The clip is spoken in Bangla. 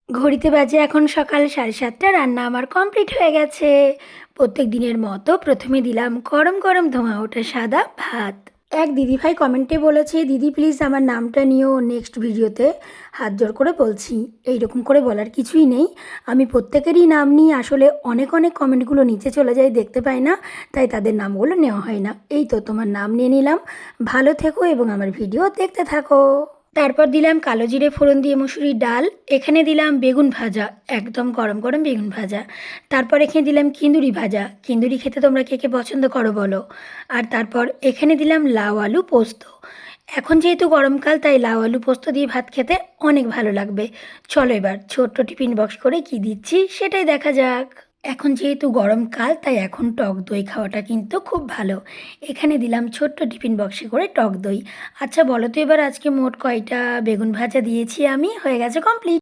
ঘড়িতে বাজে এখন সকাল 7:30। রান্না আমার কমপ্লিট হয়ে গেছে। প্রত্যেক দিনের মতো প্রথমে দিলাম গরম গরম ধোঁয়া ওঠা সাদা ভাত। এক দিদিভাই কমেন্টে বলেছে, দিদি প্লিজ আমার নামটা নিও নেক্সট ভিডিওতে। হাত জোড় করে বলছি, এইরকম করে বলার কিছুই নেই। আমি প্রত্যেকেরই নাম নিই, আসলে অনেক অনেক কমেন্টগুলো নিচে চলে যায়, দেখতে পাই না, তাই তাদের নামগুলো নেওয়া হয় না। এই তো তোমার নাম নিয়ে নিলাম। ভালো থেকো এবং আমার ভিডিও দেখতে থাকো। তারপর দিলাম কালো জিরে ফোড়ন দিয়ে মুসুরির ডাল। এখানে দিলাম বেগুন ভাজা, একদম গরম গরম বেগুন ভাজা। তারপর এখানে দিলাম কিন্দুরি ভাজা। কিন্দুরি খেতে তোমরা কে কে পছন্দ করো বলো। আর তারপর এখানে দিলাম লাউ আলু পোস্ত। এখন যেহেতু গরমকাল, তাই লাউ আলু পোস্ত দিয়ে ভাত খেতে অনেক ভালো লাগবে। চলো এবার ছোট্ট টিফিন বক্স করে কি দিচ্ছি সেটাই দেখা যাক। এখন যেহেতু গরমকাল, তাই এখন টক দই খাওয়াটা কিন্তু খুব ভালো। এখানে দিলাম ছোট্ট টিফিন বক্সে করে টক দই। আচ্ছা বলো তো এবার আজকে মোট কয়টা বেগুন ভাজা দিয়েছি আমি? হয়ে গেছে কমপ্লিট।